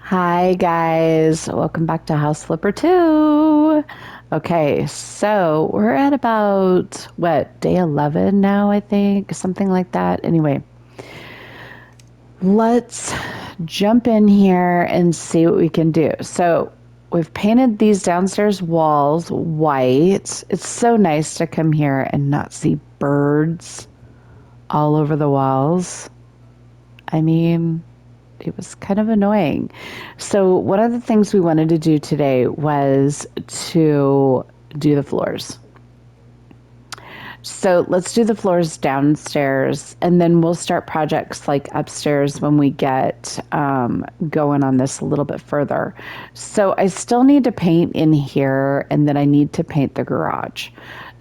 Hi guys, welcome back to House Flipper 2. Okay, so we're at about what, day 11 now, I think, something like that. Anyway, let's jump in here and see what we can do. So, we've painted these downstairs walls white. It's so nice to come here and not see birds all over the walls. I mean, it was kind of annoying. So one of the things we wanted to do today was to do the floors. So let's do the floors downstairs, and then we'll start projects like upstairs when we get going on this a little bit further. So I still need to paint in here, and then I need to paint the garage.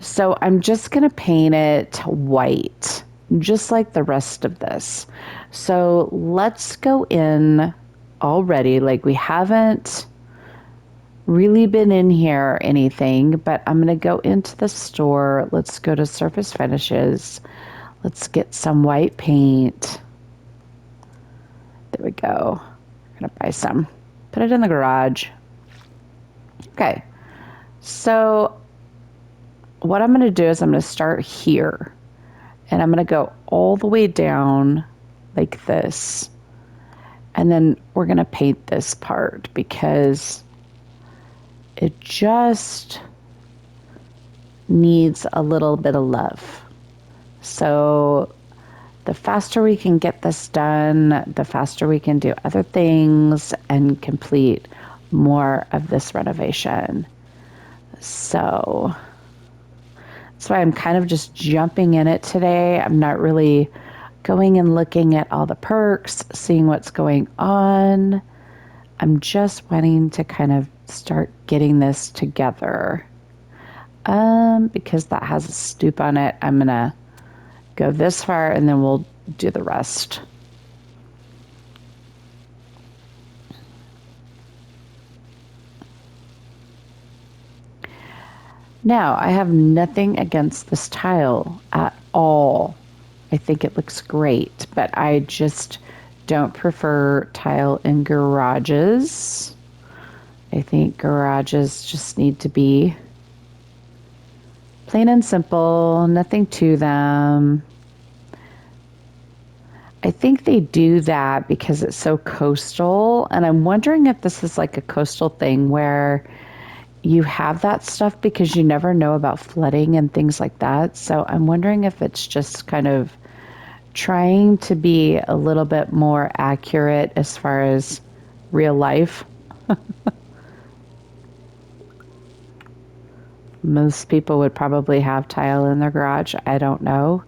So I'm just going to paint it white, just like the rest of this. So let's go in already. Like we haven't really been in here or anything, but I'm going to go into the store. Let's go to Surface Finishes. Let's get some white paint. There we go. I'm going to buy some. Put it in the garage. Okay. So what I'm going to do is I'm going to start here. And I'm going to go all the way down like this. And then we're going to paint this part because it just needs a little bit of love. So the faster we can get this done, the faster we can do other things and complete more of this renovation. So that's why I'm kind of just jumping in it today. I'm not really going and looking at all the perks, seeing what's going on. I'm just wanting to kind of start getting this together. Because that has a stoop on it, I'm gonna go this far and then we'll do the rest. Now, I have nothing against this tile at all. I think it looks great, but I just don't prefer tile in garages. I think garages just need to be plain and simple, nothing to them. I think they do that because it's so coastal, and I'm wondering if this is like a coastal thing where you have that stuff because you never know about flooding and things like that. So I'm wondering if it's just kind of trying to be a little bit more accurate as far as real life. Most people would probably have tile in their garage. I don't know.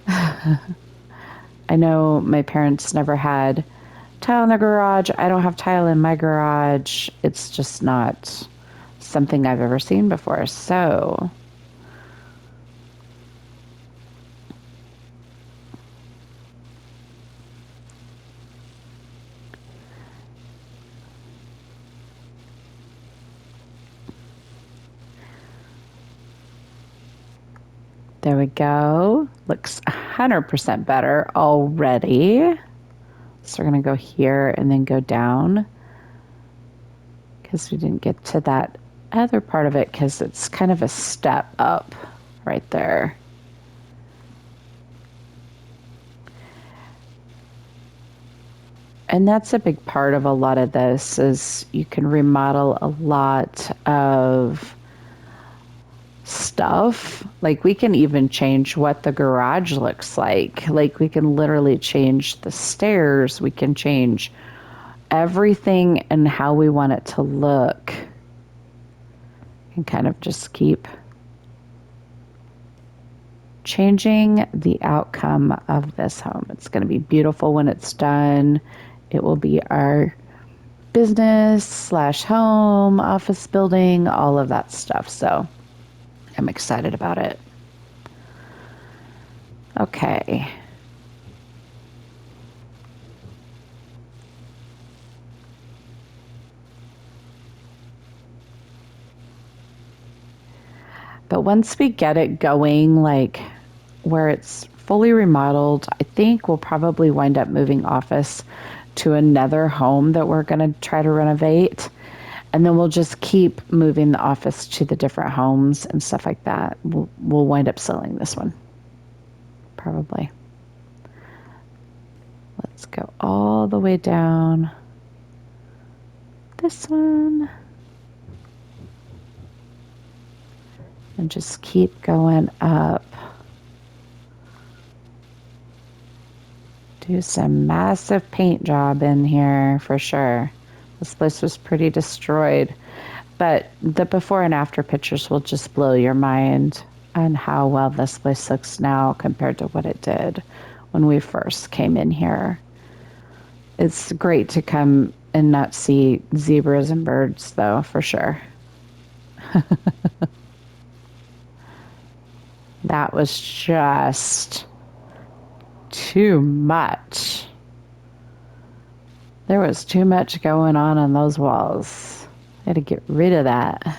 I know my parents never had tile in their garage. I don't have tile in my garage. It's just not something I've ever seen before. So there we go. Looks 100% better already. So we're going to go here and then go down because we didn't get to that other part of it because it's kind of a step up right there. And that's a big part of a lot of this is you can remodel a lot of stuff. Like we can even change what the garage looks like. Like we can literally change the stairs. We can change everything and how we want it to look. And kind of just keep changing the outcome of this home. It's going to be beautiful when it's done. It will be our business slash home, office building, all of that stuff. So I'm excited about it. Okay. But once we get it going, like where it's fully remodeled, I think we'll probably wind up moving office to another home that we're going to try to renovate. And then we'll just keep moving the office to the different homes and stuff like that. We'll wind up selling this one, probably. Let's go all the way down this one. And just keep going up. Do some massive paint job in here for sure. This place was pretty destroyed. But the before and after pictures will just blow your mind on how well this place looks now compared to what it did when we first came in here. It's great to come and not see zebras and birds, though, for sure. That was just too much. There was too much going on those walls. I had to get rid of that.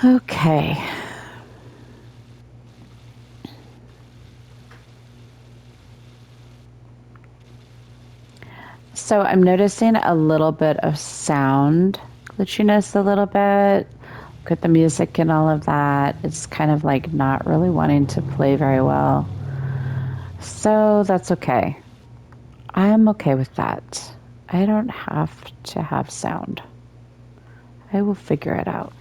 Okay. So I'm noticing a little bit of sound glitchiness a little bit. Look at the music and all of that. It's kind of like not really wanting to play very well. So that's okay. I'm okay with that. I don't have to have sound. I will figure it out.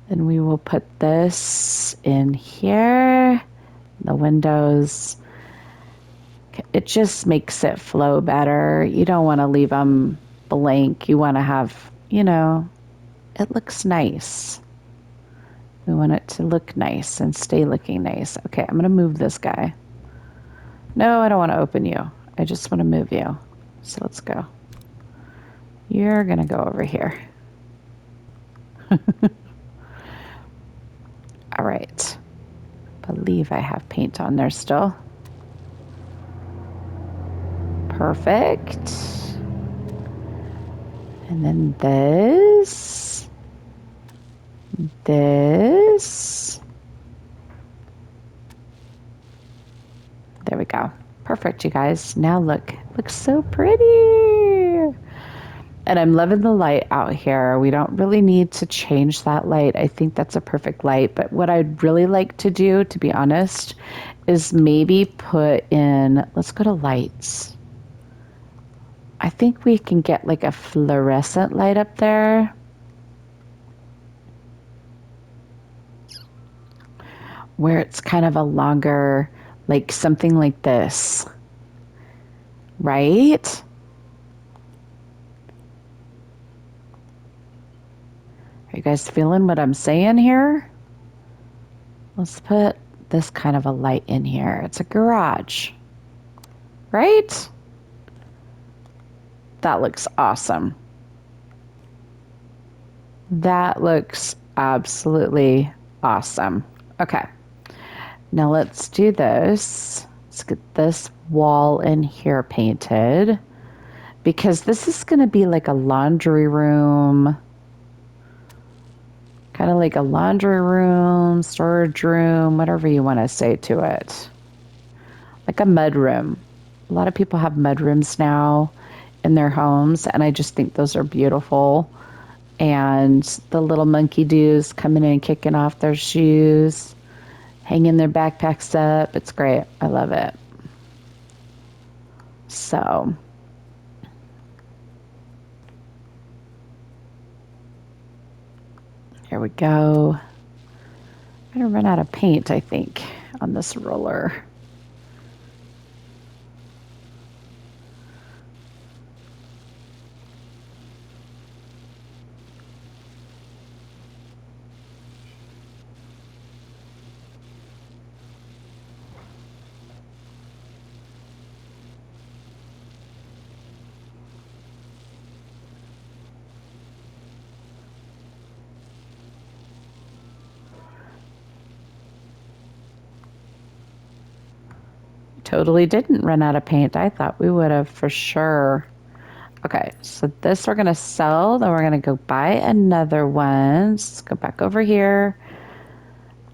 Then we will put this in here. The windows. It just makes it flow better. You don't want to leave them blank. You want to have, it looks nice. We want it to look nice and stay looking nice. Okay, I'm going to move this guy. No, I don't want to open you. I just want to move you. So let's go. You're going to go over here. All right. I believe I have paint on there still. Perfect. And then this. There we go. Perfect, you guys. Now look. Looks so pretty. And I'm loving the light out here. We don't really need to change that light. I think that's a perfect light. But what I'd really like to do, to be honest, is maybe put in, let's go to lights. I think we can get like a fluorescent light up there. Where it's kind of a longer, like something like this. Right? Are you guys feeling what I'm saying here? Let's put this kind of a light in here. It's a garage. Right? That looks awesome. That looks absolutely awesome. Okay. Now let's do this. Let's get this wall in here painted. Because this is going to be like a laundry room. Kind of like a laundry room, storage room, whatever you want to say to it. Like a mud room. A lot of people have mud rooms now in their homes, and I just think those are beautiful. And the little monkey doos coming in, kicking off their shoes, hanging their backpacks up. It's great. I love it. So here we go. I'm gonna run out of paint, I think, on this roller. totally didn't run out of paint. I thought we would have for sure. Okay, so this we're gonna sell, then we're gonna go buy another one. Let's go back over here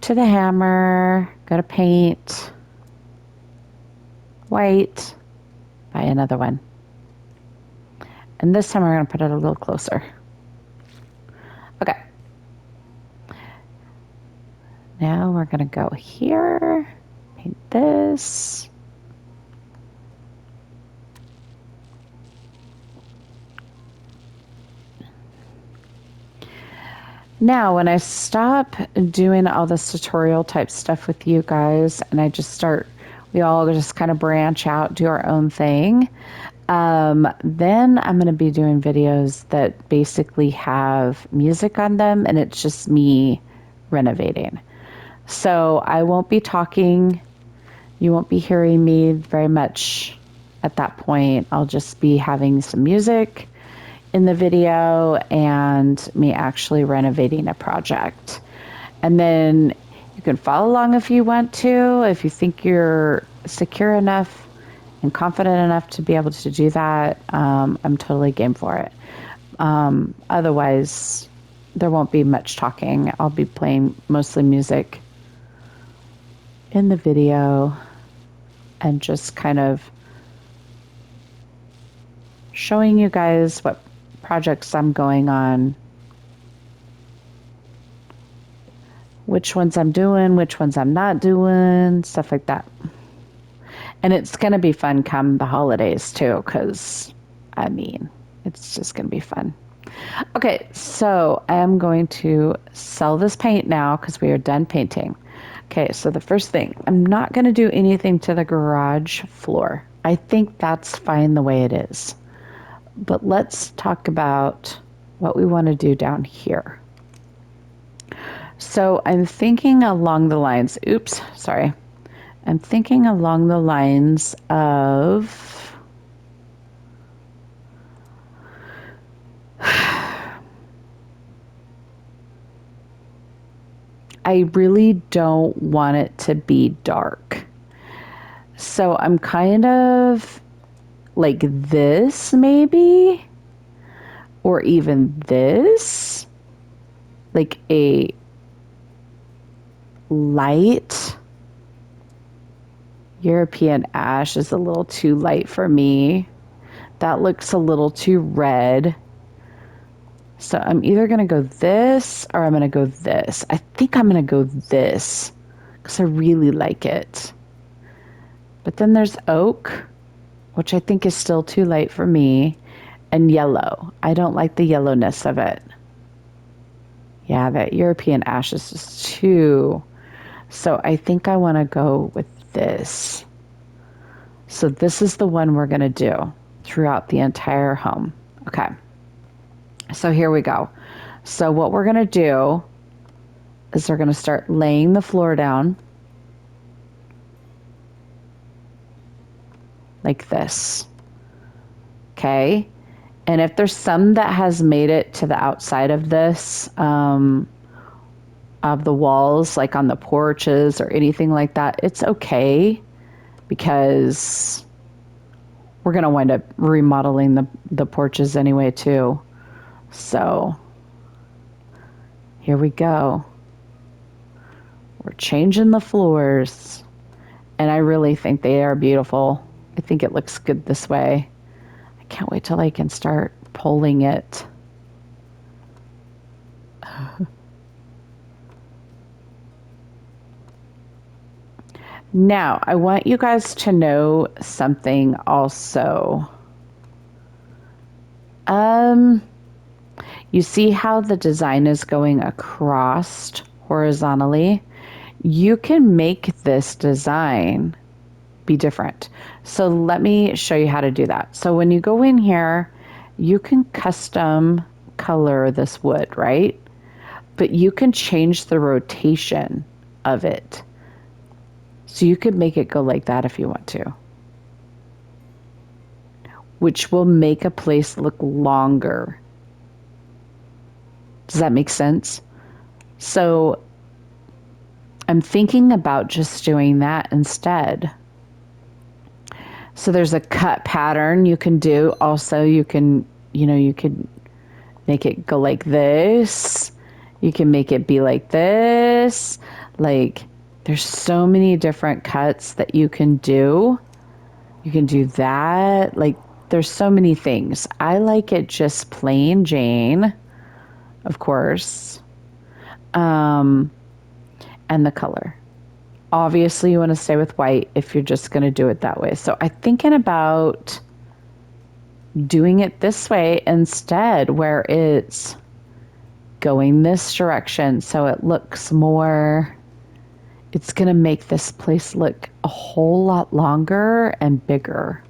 to the hammer, go to paint, white, buy another one. And this time we're gonna put it a little closer. Okay. Now we're gonna go here, paint this. Now, when I stop doing all this tutorial type stuff with you guys and I just start, we all just kind of branch out, do our own thing, then I'm going to be doing videos that basically have music on them and it's just me renovating. So I won't be talking, you won't be hearing me very much at that point. I'll just be having some music in the video and me actually renovating a project. And then you can follow along if you want to, if you think you're secure enough and confident enough to be able to do that. I'm totally game for it. Otherwise, there won't be much talking. I'll be playing mostly music in the video and just kind of showing you guys what projects I'm going on, which ones I'm doing, which ones I'm not doing, stuff like that. And it's going to be fun come the holidays too, because I mean, it's just going to be fun. Okay, so I am going to sell this paint now because we are done painting. Okay, so the first thing, I'm not going to do anything to the garage floor. I think that's fine the way it is. But let's talk about what we want to do down here. So I'm thinking along the lines, I'm thinking along the lines of I really don't want it to be dark. So I'm kind of like this maybe, or even this, like a light European ash is a little too light for me. That looks a little too red. So I'm either going to go this or I'm going to go this. I think I'm going to go this because I really like it. But then there's oak, which I think is still too light for me, and yellow. I don't like the yellowness of it. Yeah, that European ash is just too. So I think I want to go with this. So this is the one we're going to do throughout the entire home. Okay. So here we go. So what we're going to do is we're going to start laying the floor down like this. Okay. And if there's some that has made it to the outside of this, of the walls, like on the porches or anything like that, it's okay because we're going to wind up remodeling the porches anyway too. So here we go. We're changing the floors and I really think they are beautiful. I think it looks good this way. I can't wait till I can start pulling it. Now, I want you guys to know something also. You see how the design is going across horizontally? You can make this design be different. So let me show you how to do that. So when you go in here, you can custom color this wood, right? But you can change the rotation of it. So you could make it go like that if you want to, which will make a place look longer. Does that make sense? So I'm thinking about just doing that instead. So there's a cut pattern you can do. Also, you can, you could make it go like this. You can make it be like this. Like, there's so many different cuts that you can do. You can do that. Like, there's so many things. I like it just plain Jane, of course, and the color. Obviously, you want to stay with white if you're just going to do it that way. So I'm thinking about doing it this way instead, where it's going this direction so it looks more, it's going to make this place look a whole lot longer and bigger.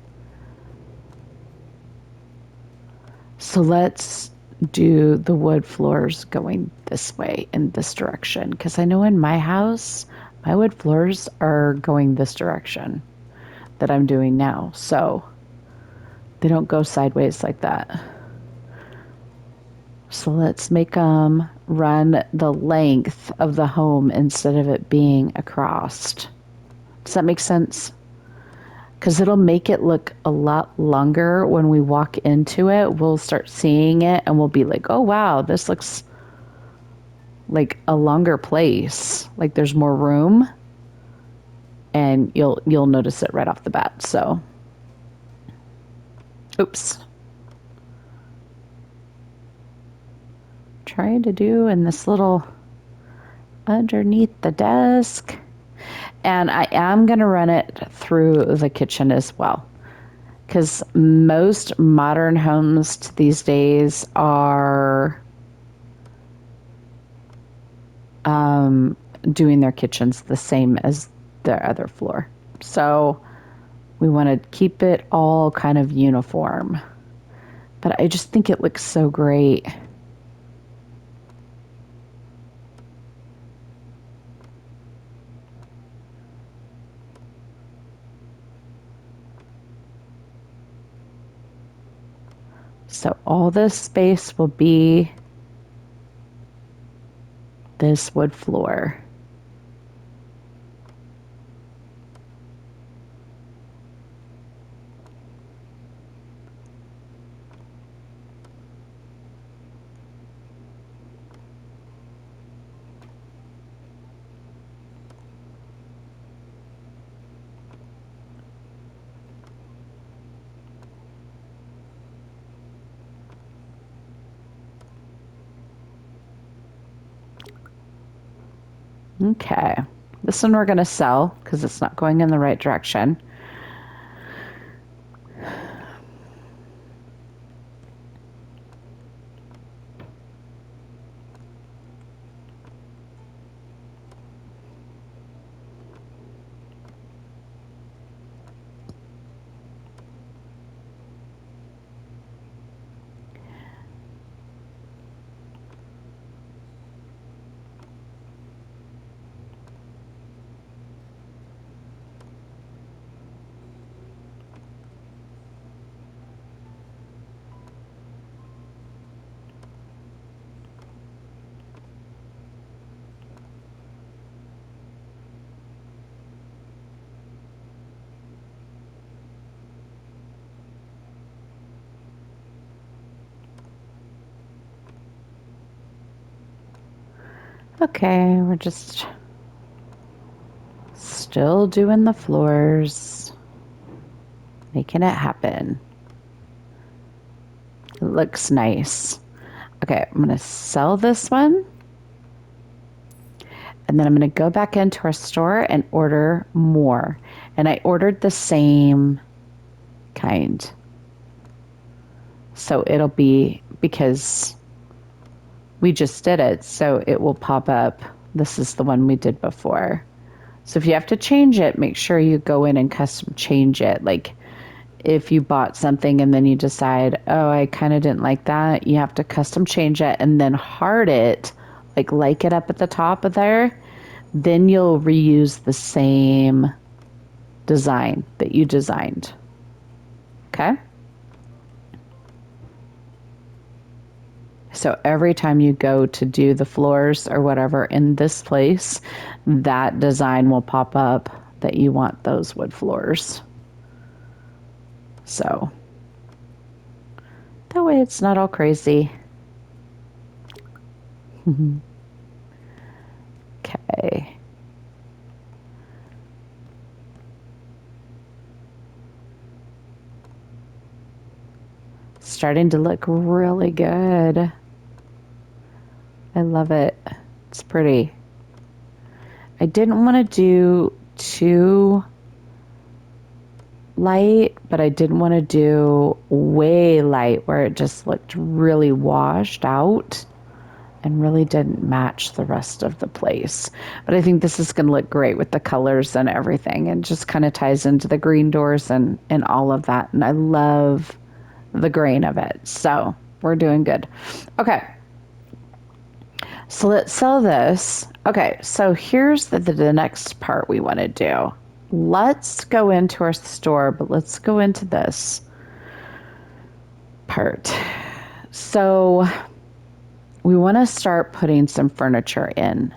So let's do the wood floors going this way in this direction, because I know in my house my wood floors are going this direction that I'm doing now, so they don't go sideways like that. So let's make them run the length of the home instead of it being across. Does that make sense? Because it'll make it look a lot longer when we walk into it. We'll start seeing it and we'll be like, oh wow, this looks like a longer place. Like there's more room. And you'll notice it right off the bat. So, oops. Trying to do in this little underneath the desk. And I am going to run it through the kitchen as well, because most modern homes these days are doing their kitchens the same as their other floor. So we want to keep it all kind of uniform. But I just think it looks so great. So all this space will be this wood floor. Okay, this one we're going to sell because it's not going in the right direction. Okay, we're just still doing the floors, making it happen. It looks nice. Okay, I'm going to sell this one. And then I'm going to go back into our store and order more. And I ordered the same kind. So it'll be, because we just did it, so it will pop up. This is the one we did before. So if you have to change it, make sure you go in and custom change it. Like if you bought something and then you decide, oh, I kind of didn't like that, you have to custom change it and then heart it, like it up at the top of there. Then you'll reuse the same design that you designed. Okay? So every time you go to do the floors or whatever in this place, that design will pop up that you want those wood floors. So that way it's not all crazy. Okay. Starting to look really good. I love it. It's pretty. I didn't want to do too light, but I didn't want to do way light where it just looked really washed out and really didn't match the rest of the place. But I think this is going to look great with the colors and everything, and just kind of ties into the green doors and all of that. And I love the grain of it. So we're doing good. Okay. So let's sell this. Okay, so here's the next part we want to do. Let's go into our store, but let's go into this part. So we want to start putting some furniture in.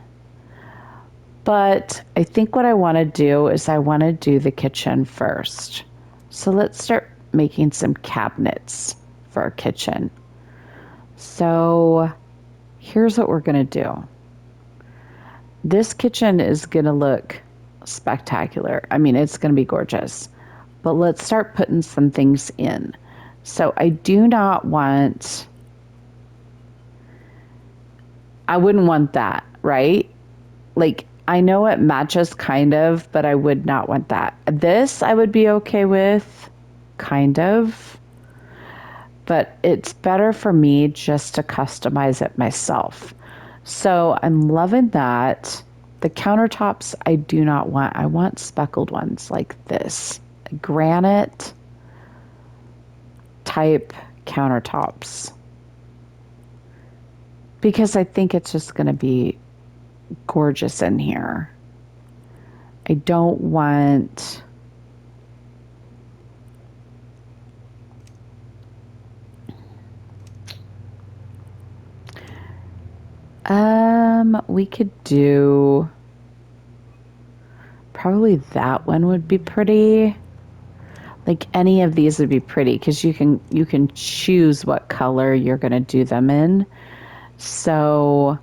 But I think what I want to do is I want to do the kitchen first. So let's start making some cabinets for our kitchen. So here's what we're going to do. This kitchen is going to look spectacular. I mean, it's going to be gorgeous. But let's start putting some things in. So I do not want, I wouldn't want that, right? Like, I know it matches kind of, but I would not want that. This I would be okay with, kind of. But it's better for me just to customize it myself. So I'm loving that. The countertops I do not want. I want speckled ones like this. Granite type countertops. Because I think it's just going to be gorgeous in here. I don't want... we could do... Probably that one would be pretty. Like any of these would be pretty because you can choose what color you're going to do them in. So,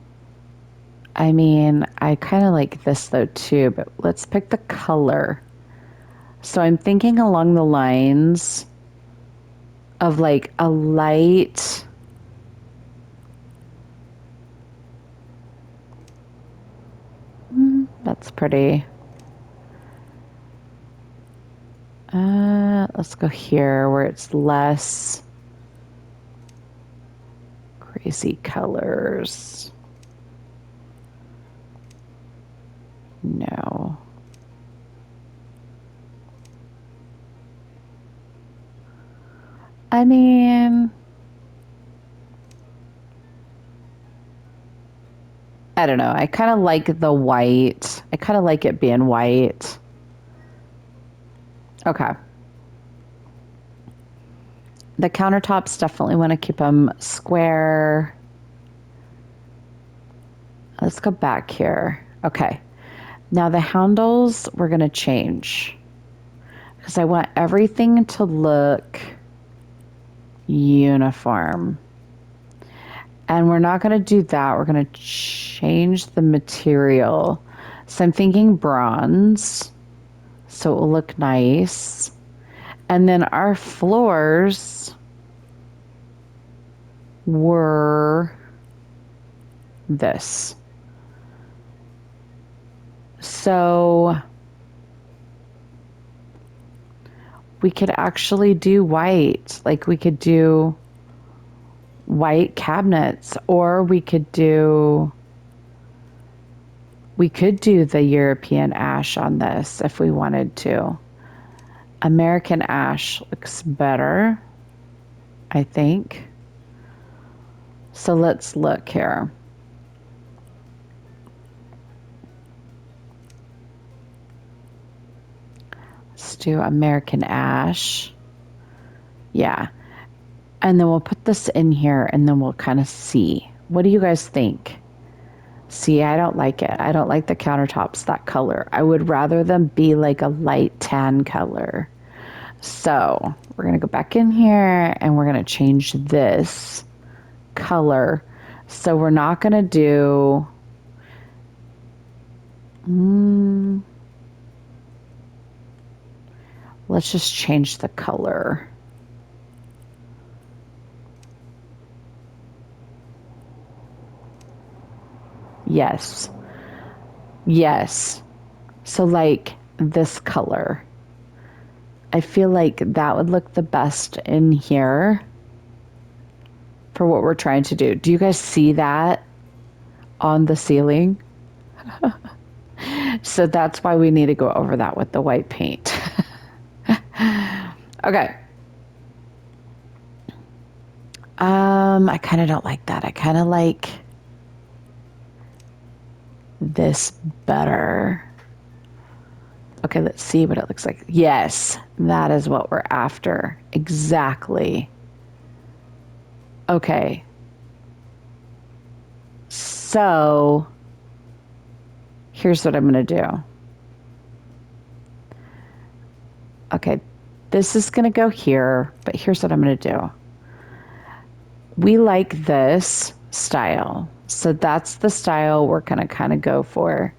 I mean, I kind of like this though too, but let's pick the color. So I'm thinking along the lines of like a light... That's pretty. Let's go here where it's less crazy colors. No. I mean, I don't know. I kind of like the white. I kind of like it being white. Okay. The countertops, definitely want to keep them square. Let's go back here. Okay. Now the handles, we're going to change. Because I want everything to look uniform. And we're not going to do that. We're going to change the material. So I'm thinking bronze. So it will look nice. And then our floors were this. So we could actually do white. Like we could do white cabinets, or we could do the European ash on this if we wanted to. American ash looks better, I think. So let's look here. Let's do American ash. Yeah. And then we'll put this in here and then we'll kind of see. What do you guys think? See, I don't like it. I don't like the countertops that color. I would rather them be like a light tan color. So we're going to go back in here and we're going to change this color. So we're not going to do, let's just change the color. Yes. Yes. So like this color. I feel like that would look the best in here for what we're trying to do. Do you guys see that on the ceiling? So that's why we need to go over that with the white paint. Okay. I kind of don't like that. I kind of like this better. Okay, let's see what it looks like. Yes, that is what we're after. Exactly. Okay. So, here's what I'm going to do. Okay, this is going to go here, but here's what I'm going to do. We like this style, so that's the style we're going to kind of go for.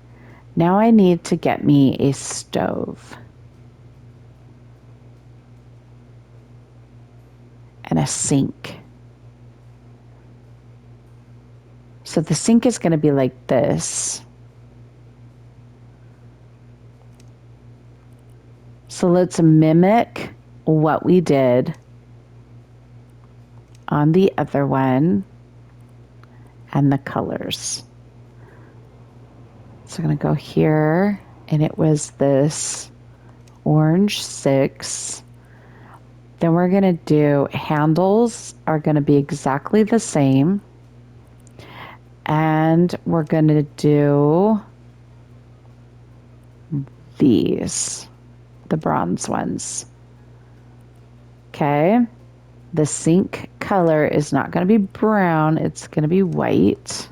Now I need to get me a stove and a sink. So the sink is going to be like this. So let's mimic what we did on the other one and the colors. So I'm going to go here, and it was this orange 6. Then we're going to do handles are going to be exactly the same. And we're going to do these, the bronze ones. Okay. The sink color is not going to be brown, it's going to be white.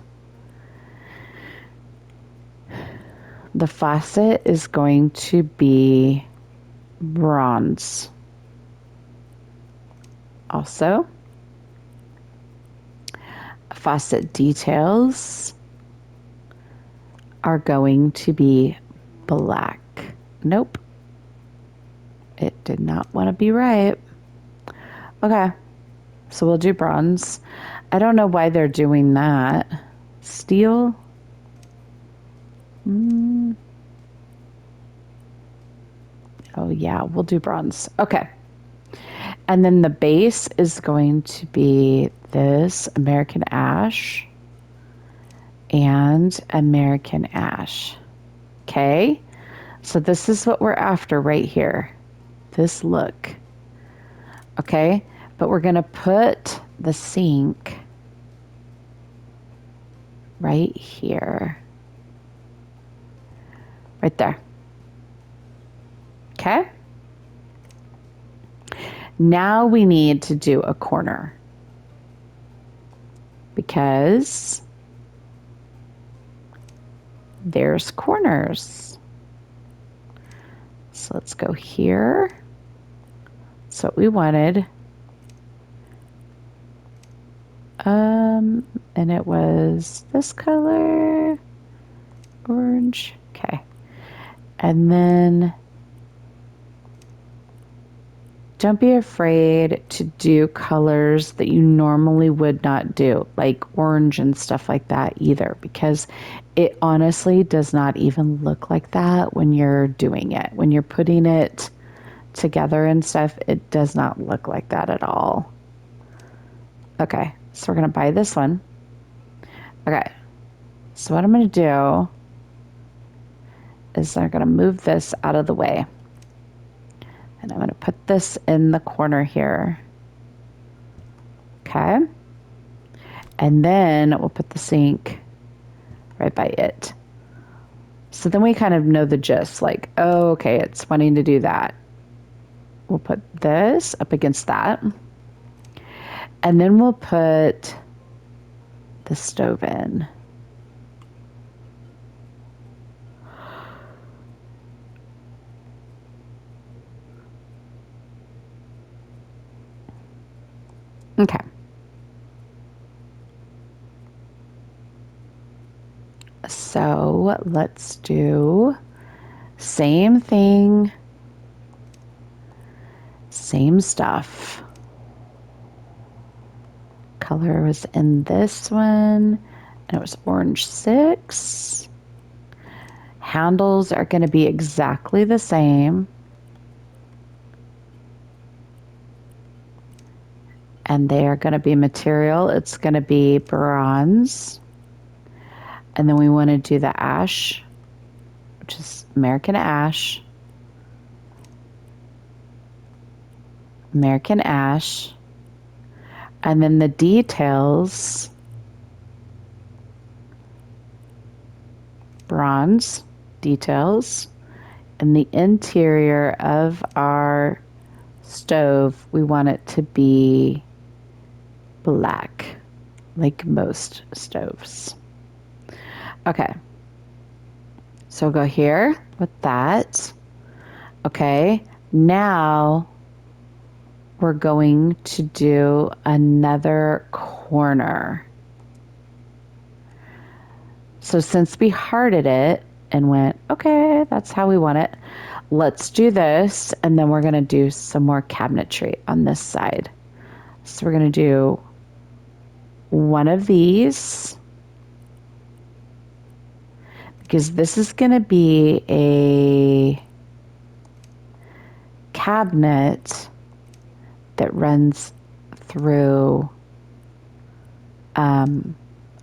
The faucet is going to be bronze. Also, faucet details are going to be black. Nope. It did not want to be right. Okay. So we'll do bronze. I don't know why they're doing that. Steel? Oh yeah, we'll do bronze. Okay. And then the base is going to be this American ash and American ash. Okay. So this is what we're after right here. This look. Okay. But we're going to put the sink right here. Right there. Okay. Now we need to do a corner because there's corners. So let's go here. That's what we wanted. And it was this color, orange. Okay. And then don't be afraid to do colors that you normally would not do, like orange and stuff like that either, because it honestly does not even look like that when you're doing it. When you're putting it together and stuff, it does not look like that at all. Okay, so we're going to buy this one. Okay, so what I'm going to do is I'm going to move this out of the way. And I'm going to put this in the corner here. Okay. And then we'll put the sink right by it. So then we kind of know the gist, like, oh, okay, it's wanting to do that. We'll put this up against that. And then we'll put the stove in. Okay. So let's do same thing, same stuff. Color was in this one, and it was orange 6. Handles are going to be exactly the same. And they are going to be material. It's going to be bronze. And then we want to do the ash, which is American ash. American ash. And then the details, bronze details. And the interior of our stove, we want it to be black, like most stoves. Okay, so go here with that. Okay, now we're going to do another corner. So since we hearted it and went, okay, that's how we want it, let's do this, and then we're going to do some more cabinetry on this side. So we're going to do one of these, because this is going to be a cabinet that runs through or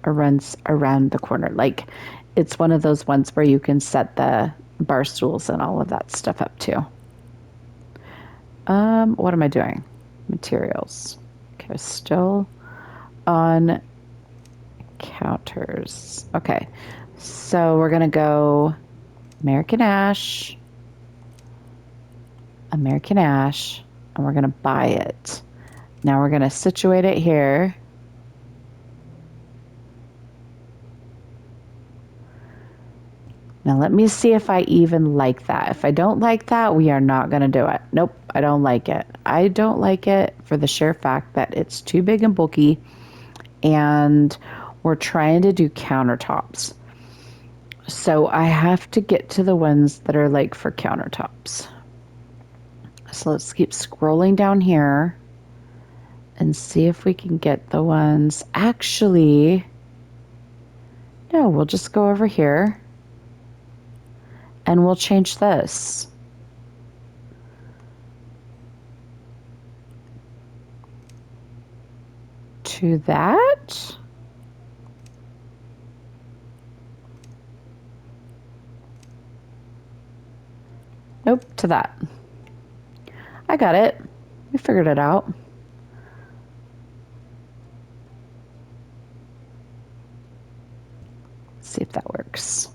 runs around the corner. Like, it's one of those ones where you can set the bar stools and all of that stuff up too. What am I doing? Materials. Okay, still on counters. Okay, so we're gonna go American ash, American ash, and we're gonna buy it. Now we're gonna situate it here. Now let me see if I even like that. If I don't like that, we are not gonna do it. Nope, I don't like it. I don't like it for the sheer fact that it's too big and bulky, and we're trying to do countertops. So I have to get to the ones that are like for countertops. So let's keep scrolling down here and see if we can get the ones. Actually, no, we'll just go over here and we'll change this. To that. Nope, to that. I got it. We figured it out. Let's see if that works.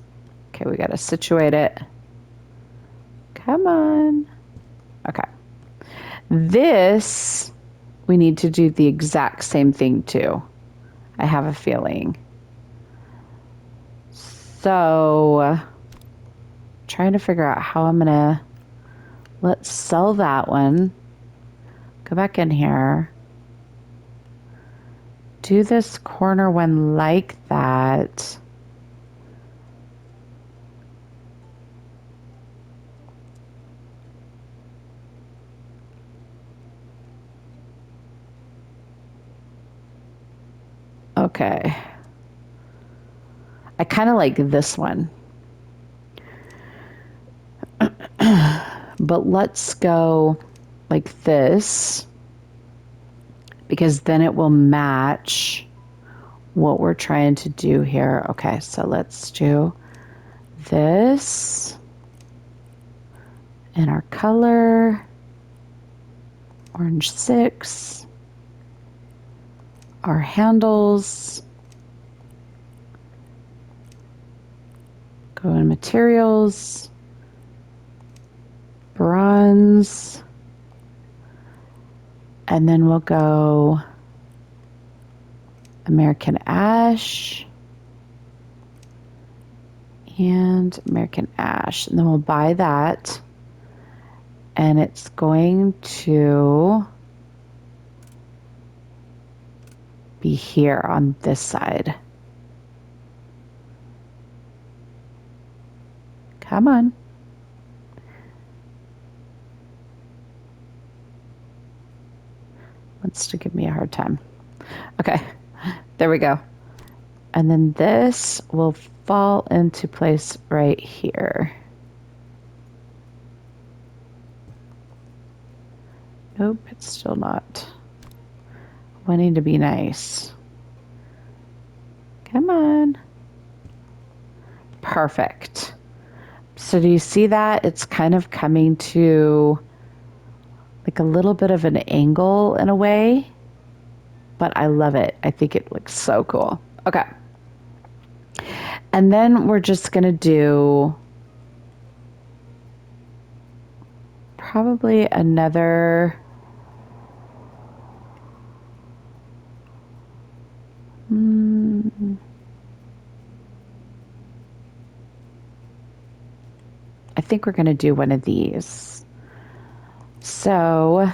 Okay, we gotta situate it. Come on. Okay. This, we need to do the exact same thing too. I have a feeling. So, trying to figure out how I'm gonna, let's sell that one. Go back in here. Do this corner one like that. Okay. I kind of like this one. But let's go like this, because then it will match what we're trying to do here. Okay, so let's do this and our color, orange 6, our handles, go in materials, bronze, and then we'll go American ash and American ash, and then we'll buy that, and it's going to be here on this side. Come on. Wants to give me a hard time. Okay, there we go. And then this will fall into place right here. Nope, it's still not wanting to be nice. Come on. Perfect. So do you see that? It's kind of coming to like a little bit of an angle in a way, but I love it. I think it looks so cool. Okay. And then we're just going to do probably another I think we're going to do one of these. So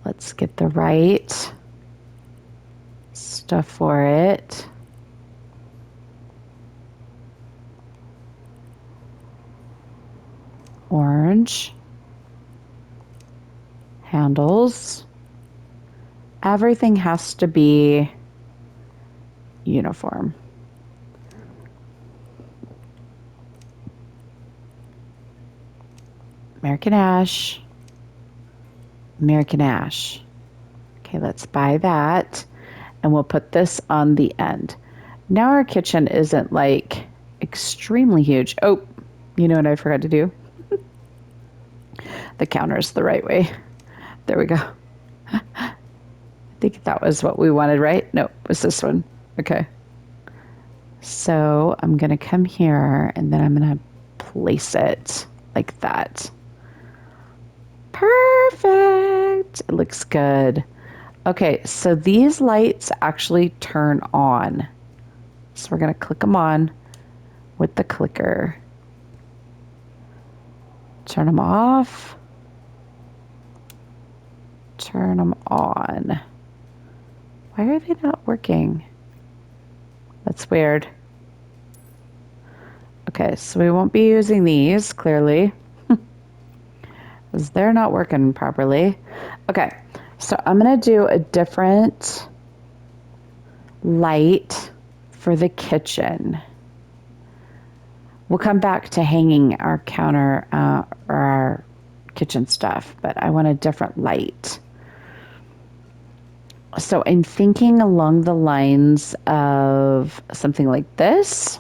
let's get the right stuff for it. Orange. Handles. Everything has to be uniform. American Ash. American Ash. Okay, let's buy that. And we'll put this on the end. Now our kitchen isn't like extremely huge. Oh, you know what I forgot to do? The counter's the right way. There we go. I think that was what we wanted, right? No, it was this one. Okay. So I'm going to come here and then I'm going to place it like that. Perfect. It looks good. Okay, so these lights actually turn on. So we're going to click them on with the clicker. Turn them off. Turn them on. Why are they not working? That's weird. Okay, so we won't be using these, clearly, because they're not working properly. Okay, so I'm going to do a different light for the kitchen. We'll come back to hanging our counter or our kitchen stuff, but I want a different light. So I'm thinking along the lines of something like this.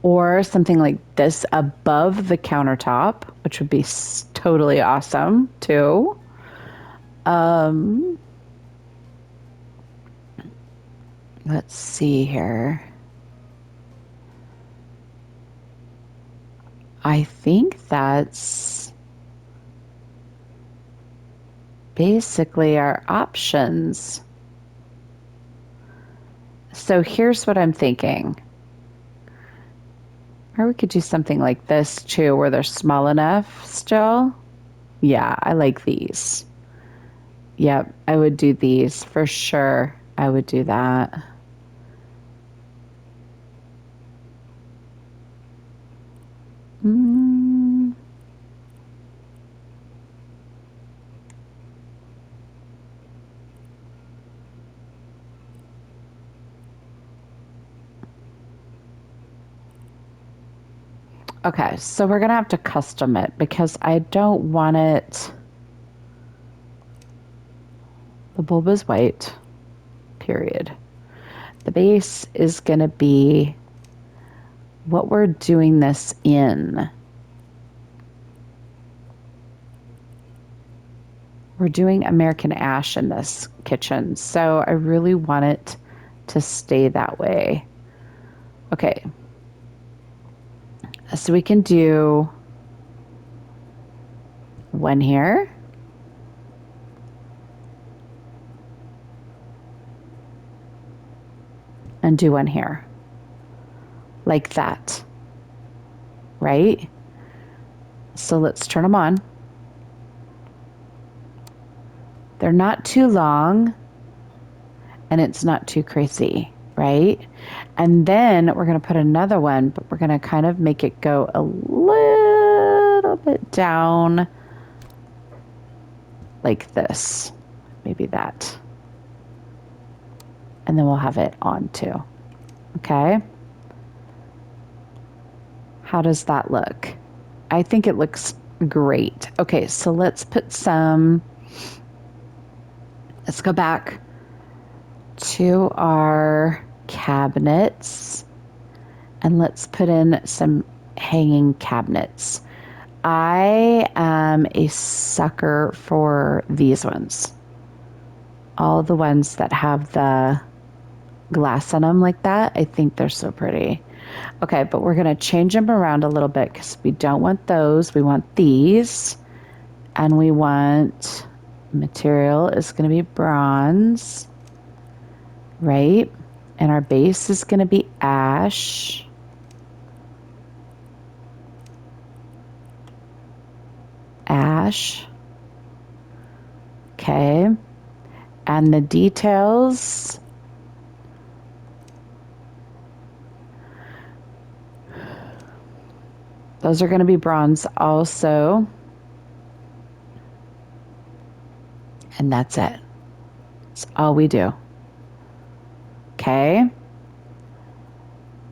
Or something like this above the countertop, which would be totally awesome too. Let's see here. I think that's basically our options. So here's what I'm thinking. Or we could do something like this too, where they're small enough still. Yeah, I like these. Yep, I would do these for sure. I would do that. Okay, so we're going to have to custom it because I don't want it. The bulb is white, period. The base is going to be what we're doing this in. We're doing American Ash in this kitchen, so I really want it to stay that way. Okay. So we can do one here. And do one here. Like that. right? So let's turn them on. They're not too long and it's not too crazy, right? And then we're going to put another one, but we're going to kind of make it go a little bit down like this. Maybe that. And then we'll have it on too. Okay. How does that look? I think it looks great. Okay, so let's go back to our cabinets and let's put in some hanging cabinets. I am a sucker for these ones. All the ones that have the glass on them like that, I think they're so pretty. Okay, but we're going to change them around a little bit because we don't want those. We want these. And we want material is going to be bronze, right? And our base is going to be ash. Ash. Okay. And the details, those are going to be bronze also. And that's it. That's all we do. Okay.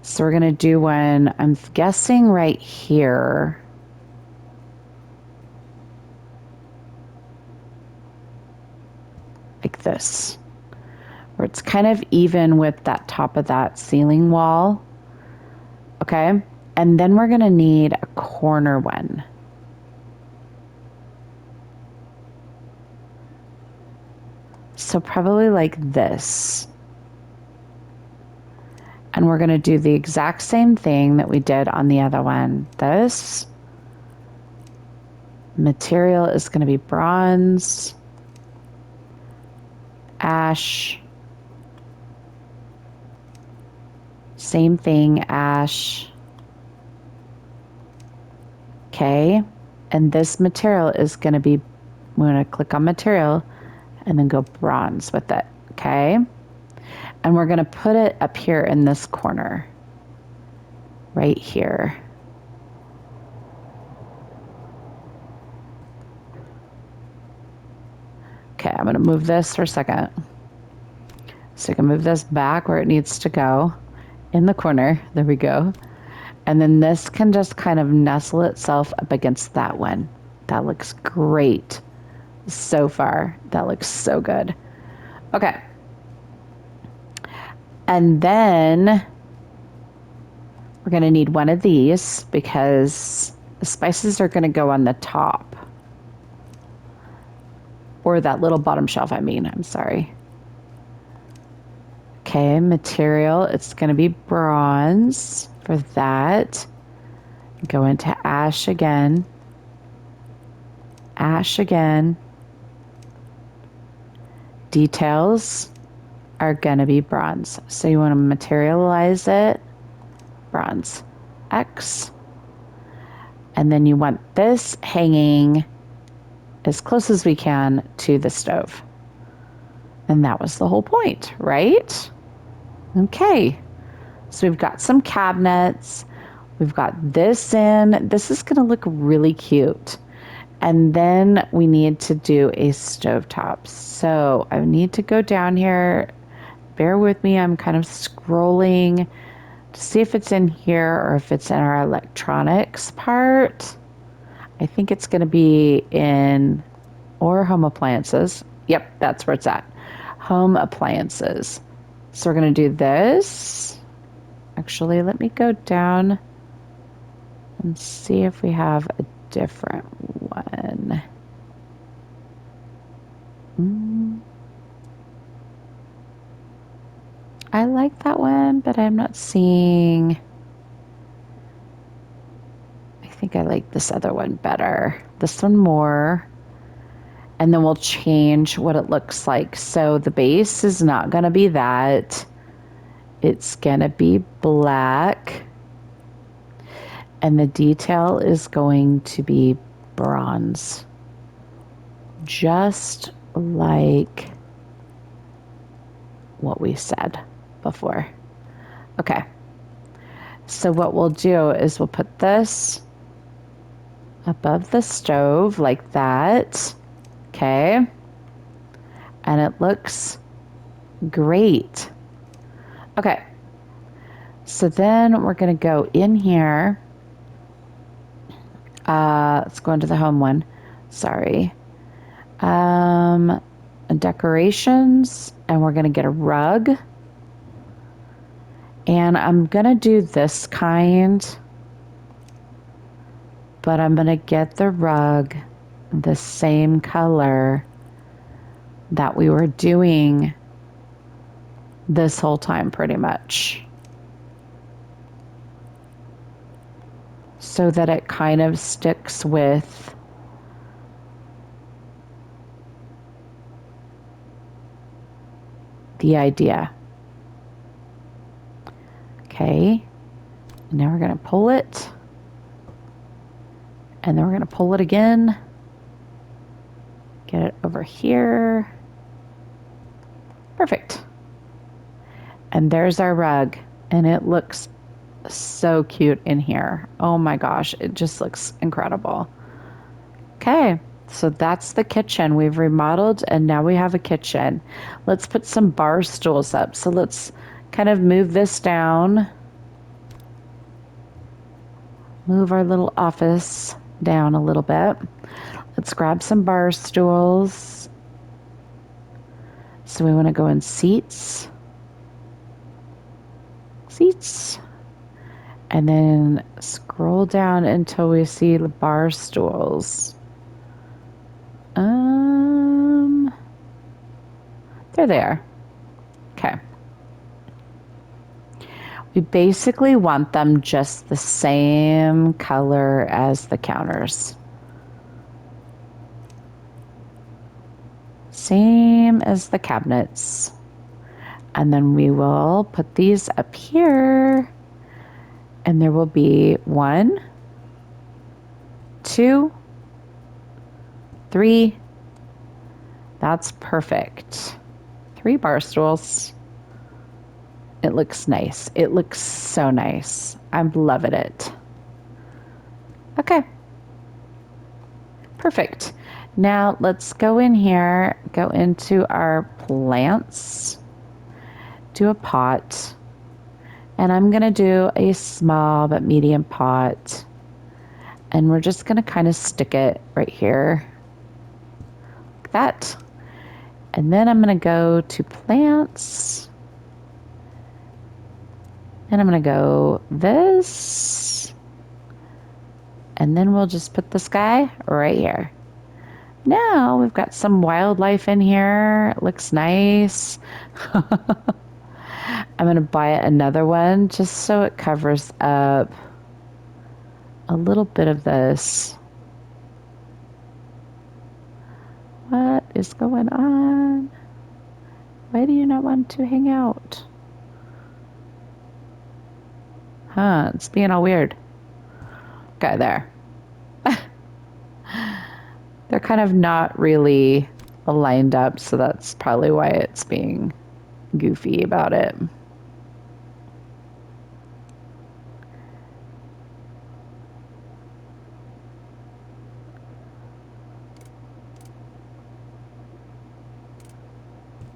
So we're going to do one, I'm guessing right here. Like this. Where it's kind of even with that top of that ceiling wall. Okay. And then we're going to need a corner one. So probably like this. And we're going to do the exact same thing that we did on the other one. This material is going to be bronze, ash, same thing, ash. Okay. And this material is going to be, we're going to click on material and then go bronze with it. Okay. And we're going to put it up here in this corner, right here. Okay, I'm going to move this for a second. So you can move this back where it needs to go in the corner. There we go. And then this can just kind of nestle itself up against that one. That looks great so far. That looks so good. Okay. And then we're going to need one of these because the spices are going to go on the top. Or that little bottom shelf, I'm sorry. Okay, material, it's going to be bronze for that. Go into ash again. Ash again. Details are going to be bronze. So you want to materialize it, bronze, X. And then you want this hanging as close as we can to the stove. And that was the whole point, right? Okay. So we've got some cabinets. We've got this in. This is going to look really cute. And then we need to do a stovetop. So I need to go down here. Bear with me. I'm kind of scrolling to see if it's in here or if it's in our electronics part. I think it's going to be in, or home appliances. Yep, that's where it's at. Home appliances. So we're going to do this. Actually, let me go down and see if we have a different one. I like that one, but I'm not seeing. I think I like this other one better. This one more. And then we'll change what it looks like. So the base is not going to be that. It's going to be black. And the detail is going to be bronze. Just like what we said before. Okay. So what we'll do is we'll put this above the stove like that. Okay. And it looks great. Okay. So then we're going to go in here. Let's go into the home one. Sorry. Decorations, and we're going to get a rug. And I'm going to do this kind, but I'm going to get the rug the same color that we were doing this whole time pretty much, so that it kind of sticks with the idea. Okay, now we're going to pull it, and then we're going to pull it again, get it over here. Perfect. And there's our rug, and it looks so cute in here. Oh my gosh, it just looks incredible. Okay, so that's the kitchen. We've remodeled, and now we have a kitchen. Let's put some bar stools up. So let's kind of move this down. Move our little office down a little bit. Let's grab some bar stools. So we want to go in seats. Seats. And then scroll down until we see the bar stools. They're there. Okay. We basically want them just the same color as the counters. Same as the cabinets. And then we will put these up here. And there will be 1, 2, 3. That's perfect. 3 bar stools. It looks nice. It looks so nice. I'm loving it. Okay. Perfect. Now let's go in here, go into our plants, do a pot. And I'm going to do a small but medium pot. And we're just going to kind of stick it right here. Like that. And then I'm going to go to plants. And I'm going to go this. And then we'll just put this guy right here. Now we've got some wildlife in here. It looks nice. I'm going to buy another one just so it covers up a little bit of this. What is going on? Why do you not want to hang out? Huh, it's being all weird. Okay, there. They're kind of not really lined up, so that's probably why it's being goofy about it.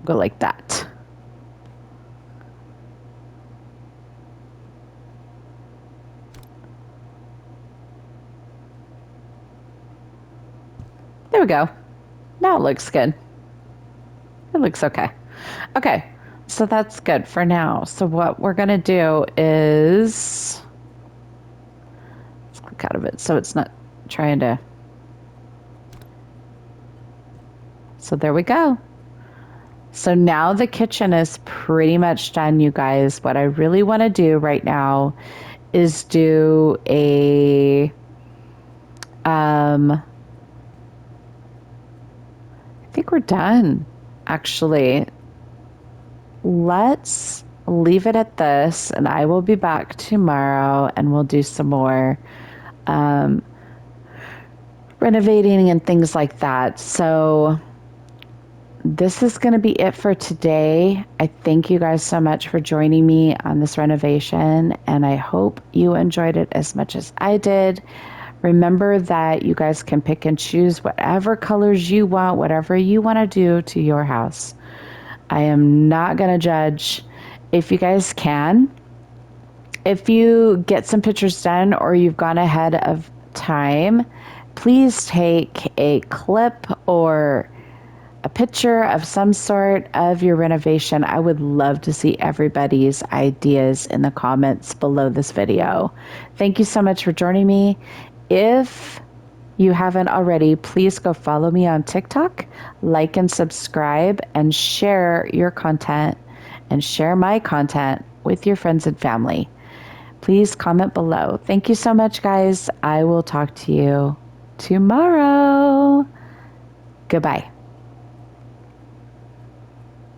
Go like that. There we go. Now it looks good. It looks okay. Okay, so that's good for now. So what we're gonna do is, let's click out of it so it's not trying to. So there we go. So now the kitchen is pretty much done, you guys. What I really want to do right now is do a, I think we're done, actually. Let's leave it at this, and I will be back tomorrow, and we'll do some more renovating and things like that. So this is going to be it for today. I thank you guys so much for joining me on this renovation, and I hope you enjoyed it as much as I did. Remember that you guys can pick and choose whatever colors you want, whatever you want to do to your house. I am not going to judge. If you guys can, if you get some pictures done or you've gone ahead of time, please take a clip or a picture of some sort of your renovation. I would love to see everybody's ideas in the comments below this video. Thank you so much for joining me. If you haven't already, please go follow me on TikTok, like and subscribe, and share your content and share my content with your friends and family. Please comment below. Thank you so much, guys. I will talk to you tomorrow. Goodbye.